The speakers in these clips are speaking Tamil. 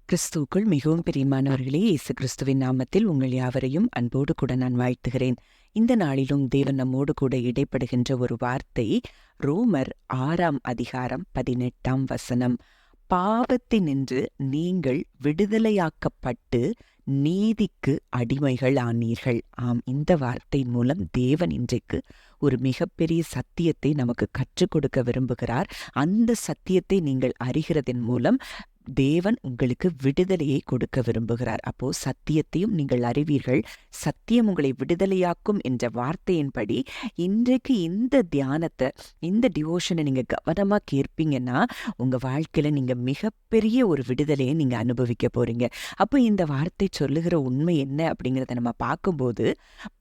கிறிஸ்துவுக்குள் மிகவும் பிரியமானவர்களே, இயேசு கிறிஸ்துவின் நாமத்தில் உங்கள் யாவரையும் அன்போடு கூட நான் வாழ்த்துகிறேன். இந்த நாளிலும் தேவன் நம்மோடு கூட இடைப்படுகின்ற ஒரு வார்த்தை ரோமர் 6ஆம் அதிகாரம் 18ஆம் வசனம். பாவத்தினின்று நீங்கள் விடுதலையாக்கப்பட்டு நீதிக்கு அடிமைகள் ஆனீர்கள். ஆம், இந்த வார்த்தை மூலம் தேவன் இன்றைக்கு ஒரு மிகப்பெரிய சத்தியத்தை நமக்கு கற்றுக் கொடுக்க விரும்புகிறார். அந்த சத்தியத்தை நீங்கள் அறிகிறதன் மூலம் தேவன் உங்களுக்கு விடுதலையை கொடுக்க விரும்புகிறார். அப்போ சத்தியத்தையும் நீங்கள் அறிவீர்கள், சத்தியம் உங்களை விடுதலையாக்கும் என்ற வார்த்தையின்படி இன்றைக்கு இந்த தியானத்தை, இந்த டிவோஷனை நீங்க கவனமா கேட்பீங்கன்னா உங்க வாழ்க்கையில நீங்க மிகப்பெரிய ஒரு விடுதலையை நீங்க அனுபவிக்க போறீங்க. அப்போ இந்த வார்த்தை சொல்லுகிற உண்மை என்ன அப்படிங்கிறத நம்ம பார்க்கும்போது,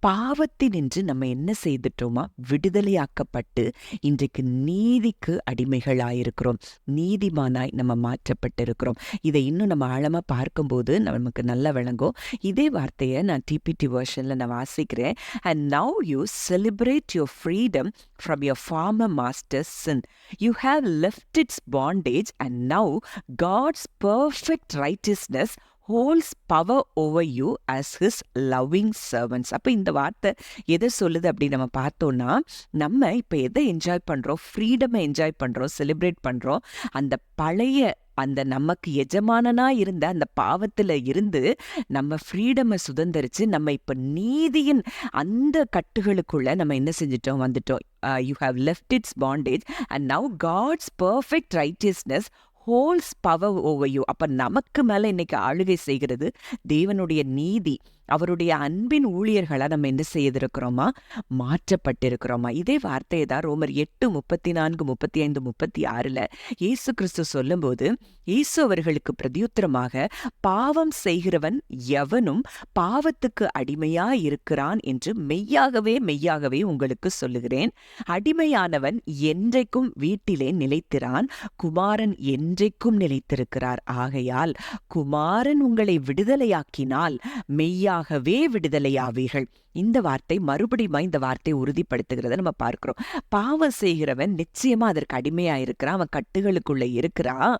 பாவத்தினின்று நம்ம என்ன செய்துட்டோமா, விடுதலையாக்கப்பட்டு இன்றைக்கு நீதிக்கு அடிமைகளாயிருக்கிறோம், நீதிமானாய் நம்ம மாற்றப்பட்டிருக்கிறோம். இதை இன்னும் நம்ம ஆழமா பார்க்கும்போது நமக்கு நல்லா விளங்கும். இதே வார்த்தையை நான் டிபிடி வெர்ஷன்ல நான் வாசிக்கிறேன். And now you celebrate your freedom from your former master's sin. You have left its bondage and now God's perfect righteousness holds power over you as his loving servants. அப்போ இந்த வார்த்தை எதை சொல்லுது அப்படி நம்ம பார்த்தோம்னா, நம்ம இப்போ எதை என்ஜாய் பண்றோம், ஃப்ரீடமை என்ஜாய் பண்றோம், செலிப்ரேட் பண்றோம். அந்த பழைய அந்த நமக்கு எஜமானனா இருந்த அந்த பாவத்துல இருந்து நம்ம ஃப்ரீடமை சுதந்திரிச்சு நம்ம இப்ப நீதியின் அந்த கட்டுகளுக்குள்ள நம்ம என்ன செஞ்சிட்டோம், வந்துட்டோம். You have left its bondage and now God's perfect righteousness holds power over you. அப்ப நமக்கு மேல இன்னைக்கு ஆளுகை செய்கிறது தேவனுடைய நீதி. அவருடைய அன்பின் ஊழியர்களா நம்ம என்ன செய்திருக்கிறோமா, மாற்றப்பட்டிருக்கிறோமா. இதே வார்த்தையை தான் ரோமர் 8:34, 35, 36 இயேசு கிறிஸ்து சொல்லும்போது, இயேசு அவர்களுக்கு பிரதியுத்தரமாக, பாவம் செய்கிறவன் எவனும் பாவத்துக்கு அடிமையா இருக்கிறான் என்று மெய்யாகவே மெய்யாகவே உங்களுக்கு சொல்லுகிறேன். அடிமையானவன் என்றைக்கும் வீட்டிலே நிலைத்திரான், குமாரன் என்றைக்கும் நிலைத்திருக்கிறார். ஆகையால் குமாரன் உங்களை விடுதலையாக்கினால் மெய்யாகவே விடுதலையாவீர்கள். இந்த வார்த்தை மறுபடியும் இந்த வார்த்தை உறுதிப்படுத்துகிறத நம்ம பார்க்கிறோம். பாவம் செய்கிறவன் நிச்சயமா அதற்கு அடிமையா இருக்கிறான், அவன் கட்டுகளுக்குள்ள இருக்கிறான்.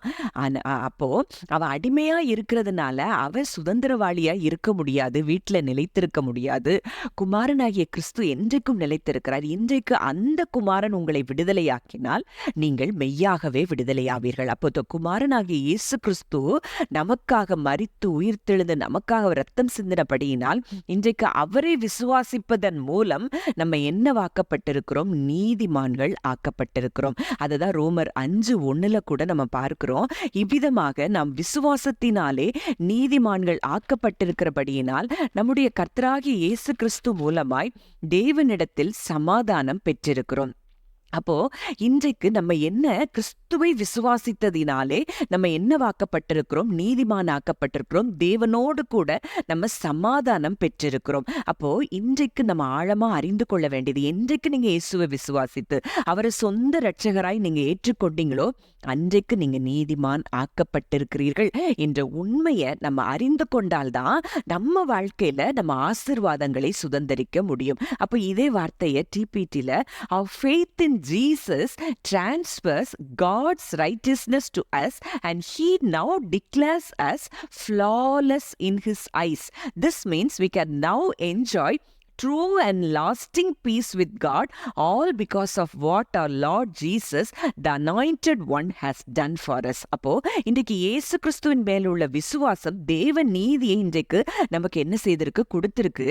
அப்போ அவன் அடிமையா இருக்கிறதுனால அவன் சுதந்திரவாளியா இருக்க முடியாது, வீட்டுல நிலைத்திருக்க முடியாது. குமாரனாகிய கிறிஸ்து என்றைக்கும் நிலைத்திருக்கிறார். இன்றைக்கு அந்த குமாரன் உங்களை விடுதலையாக்கினால் நீங்கள் மெய்யாகவே விடுதலையாவீர்கள். அப்போ குமாரனாகிய இயேசு கிறிஸ்து நமக்காக மரித்து உயிர்த்தெழுந்து நமக்காக ரத்தம் சிந்தினபடியினால் இன்றைக்கு அவரை விசுவாசிப்பதன் மூலம் நம்ம என்ன வாக்கப்பட்டிருக்கிறோம், நீதிமான்கள் ஆக்கப்பட்டிருக்கிறோம். அதுதான் ரோமர் 5:1 கூட நம்ம பார்க்கிறோம். இவ்விதமாக நாம் விசுவாசத்தினாலே நீதிமான்கள் ஆக்கப்பட்டிருக்கிறபடியினால் நம்முடைய கர்த்தராகிய இயேசு கிறிஸ்து மூலமாய் தேவனிடத்தில் சமாதானம் பெற்றிருக்கிறோம். அப்போ இன்றைக்கு நம்ம என்ன, கிறிஸ்துவை விசுவாசித்ததினாலே நம்ம என்ன வாக்கப்பட்டிருக்கிறோம், நீதிமான் ஆக்கப்பட்டிருக்கிறோம், தேவனோடு கூட நம்ம சமாதானம் பெற்றிருக்கிறோம். அப்போ இன்றைக்கு நம்ம ஆழமா அறிந்து கொள்ள வேண்டியது, என்றைக்கு நீங்க இயேசுவை விசுவாசித்து அவரை சொந்த இரட்சகராய் நீங்க ஏற்றுக்கொண்டீங்களோ அன்றைக்கு நீங்க நீதிமான் ஆக்கப்பட்டிருக்கிறீர்கள் என்ற உண்மையை நம்ம அறிந்து கொண்டால்தான் நம்ம வாழ்க்கையில நம்ம ஆசீர்வாதங்களை சுதந்திரிக்க முடியும். அப்போ இதே வார்த்தையை டிபிடில, our faith in Jesus transfers God's righteousness to us and he now declares us flawless in his eyes. This means we can now enjoy true and lasting peace with God, all because of what our Lord Jesus, the anointed one, has done for us. அப்போ இன்றைக்கு இயேசு கிறிஸ்துவின் மேல் உள்ள விசுவாசம் தேவ நீதியை இன்றைக்கு நமக்கு என்ன செய்திருக்கு, கொடுத்திருக்கு.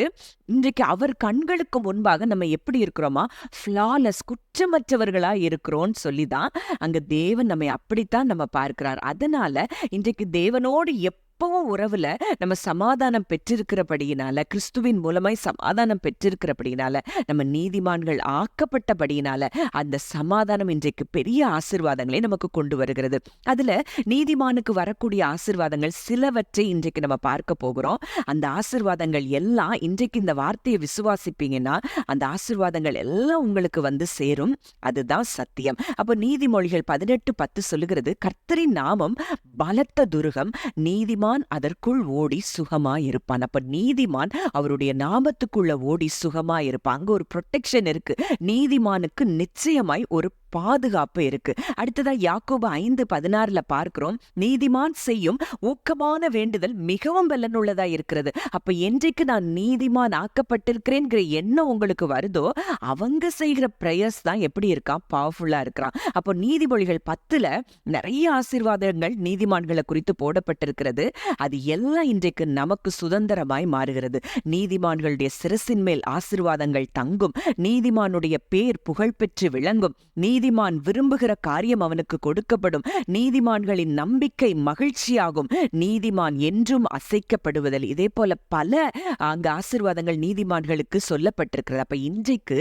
இன்றைக்கு அவர் கண்களுக்கு முன்பாக நம்ம எப்படி இருக்கிறோமா, ஃப்ளாலஸ், குற்றமற்றவர்களா இருக்கிறோம்னு சொல்லிதான் அங்க தேவன் நம்மை அப்படித்தான் நம்ம பார்க்கிறார். அதனால இன்றைக்கு தேவனோடு எப்பவும் உறவுல நம்ம சமாதானம் பெற்றிருக்கிறபடியினால, கிறிஸ்துவின் மூலமாய் சமாதானம் பெற்றிருக்கிறபடியினால, நம்ம நீதிமான்கள் ஆக்கப்பட்டபடியினால அந்த சமாதானம் இன்றைக்கு பெரிய ஆசீர்வாதங்களை நமக்கு கொண்டு வருகிறது. அதுல நீதிமானுக்கு வரக்கூடிய ஆசீர்வாதங்கள் சிலவற்றை இன்றைக்கு நம்ம பார்க்க போகிறோம். அந்த ஆசீர்வாதங்கள் எல்லாம் இன்றைக்கு இந்த வார்த்தையை விசுவாசிப்பீங்கன்னா அந்த ஆசீர்வாதங்கள் எல்லாம் உங்களுக்கு வந்து சேரும். அதுதான் சத்தியம். அப்போ நீதிமொழிகள் 18:10 சொல்லுகிறது, கர்த்தரின் நாமம் பலத்த துருகம், நீதிமான் நீதிமான் அதற்குள் ஓடி சுகமாயிருப்பான். அப்ப நீதிமான் அவருடைய நாமத்துக்குள்ள ஓடி சுகமாயிருப்பான். அங்க ஒரு ப்ரொடெக்ஷன் இருக்கு. நீதிமானுக்கு நிச்சயமாய் ஒரு பாதுகாப்பு இருக்கு. அடுத்ததா யாக்கோபு 5:16 பார்க்கிறோம், நீதிமான் செய்யும் ஊக்கமான வேண்டுதல் மிகவும் பலனுள்ளதா இருக்கிறது. அப்ப என்றைக்கு நான் நீதிமான் ஆக்கப்பட்டிருக்கிறேன்கிற எண்ணம் உங்களுக்கு வருதோ, அவங்க செய்கிற பிரேயர்ஸ் தான் எப்படி இருக்கா, பவர்ஃபுல்லா இருக்கிறான். அப்போ நீதிமொழிகள் 10ல நிறைய ஆசீர்வாதங்கள் நீதிமான்களை குறித்து போடப்பட்டிருக்கிறது. அது எல்லாம் இன்றைக்கு நமக்கு சுதந்திரமாய் மாறுகிறது. நீதிமான்களுடைய சிரசின் மேல் ஆசீர்வாதங்கள் தங்கும். நீதிமானுடைய பேர் புகழ்பெற்று விளங்கும். நீதிமான் விரும்புகிற காரியம் அவனுக்கு கொடுக்கப்படும். நீதிமான்களின் நம்பிக்கை மகிழ்ச்சியாகும். நீதிமான் என்றும் அசைக்கப்படுவதில்லை. இதே போல பல அங்க ஆசீர்வாதங்கள் நீதிமான்களுக்கு சொல்லப்பட்டிருக்கிறது. அப்ப இன்றைக்கு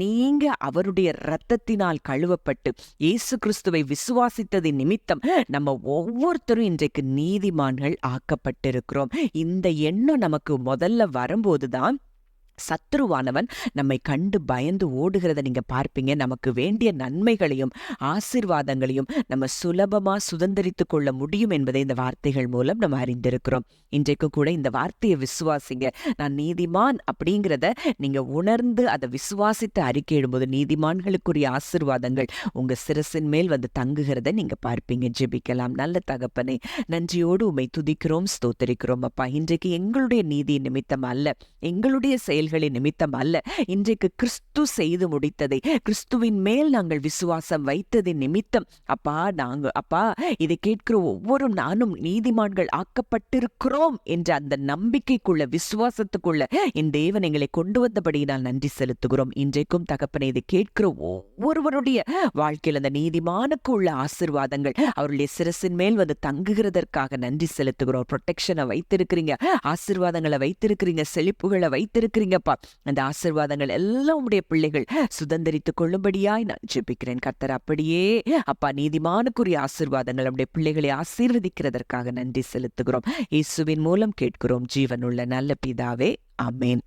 நீங்க அவருடைய இரத்தத்தினால் கழுவப்பட்டு இயேசு கிறிஸ்துவை விசுவாசித்ததின் நிமித்தம் நம்ம ஒவ்வொருத்தரும் இன்றைக்கு நீதிமான்கள் ஆக்கப்பட்டிருக்கிறோம். இந்த எண்ணம் நமக்கு முதல்ல வரும்போதுதான் சத்ருவானவன் நம்மை கண்டு பயந்து ஓடுகிறத நீங்க பார்ப்பீங்க. நமக்கு வேண்டிய நன்மைகளையும் ஆசீர்வாதங்களையும் நம்ம சுலபமா சுதந்திரித்துக் கொள்ள முடியும் என்பதை இந்த வார்த்தைகள் மூலம் நம்ம அறிந்திருக்கிறோம். இன்றைக்கு கூட இந்த வார்த்தையை விசுவாசிங்க. நான் நீதிமான் அப்படிங்கிறத நீங்க உணர்ந்து அதை விசுவாசித்து அறிக்கையிடும்போது நீதிமான்களுக்குரிய ஆசீர்வாதங்கள் உங்க சிரசின் மேல் வந்து தங்குகிறத நீங்க பார்ப்பீங்க. ஜெபிக்கலாம். நல்ல தகப்பனே, நன்றியோடு உம்மை துதிக்கிறோம், ஸ்தோத்தரிக்கிறோம். அப்பா, இன்றைக்கு எங்களுடைய நீதி நிமித்தம் அல்ல, எங்களுடைய செயல்களின் நிமித்தம் அல்ல, இன்றைக்கு கிறிஸ்து செய்து முடித்ததை, கிறிஸ்துவின் மேல் நாங்கள் விசுவாசம் வைத்ததின் நிமித்தம் அப்பா, அப்பா இதை கேட்கிற ஒவ்வொரு நானும் நீதிமான்கள் ஆக்கப்பட்டிருக்கிறோம் என்ற அந்த நம்பிக்கைக்குள்ள, விசுவாசத்துக்குள்ள என் தேவன் எங்களை கொண்டு வந்தபடியினால் நன்றி செலுத்துகிறோம். இன்றைக்கும் தகப்பனை இதை கேட்கிற ஒவ்வொருவருடைய வாழ்க்கையில் அந்த நீதிமானுக்கு உள்ள ஆசீர்வாதங்கள் அவருடைய சிரசின் மேல் வந்து தங்குகிறதற்காக நன்றி செலுத்துகிறோம். ப்ரொடெக்ஷனை வைத்திருக்கிறீங்க, ஆசீர்வாதங்களை வைத்திருக்கிறீங்க, செழிப்புகளை வைத்திருக்கிறீங்கப்பா. அந்த ஆசீர்வாதங்கள் எல்லாம் உடைய பிள்ளைகள் சுதந்திரித்துக் கொள்ளும்படியாய் நான் ஜெபிக்கிறேன். கர்த்தர் அப்படியே அப்பா நீதிமானுக்குரிய ஆசீர்வாதங்கள் நம்முடைய பிள்ளைகளை ஆசீர்வதிக்கிறதற்காக நன்றி செலுத்துகிறோம். இயேசுவின் மூலம் கேட்கிறோம் ஜீவனுள்ள நல்ல பிதாவே, ஆமென்.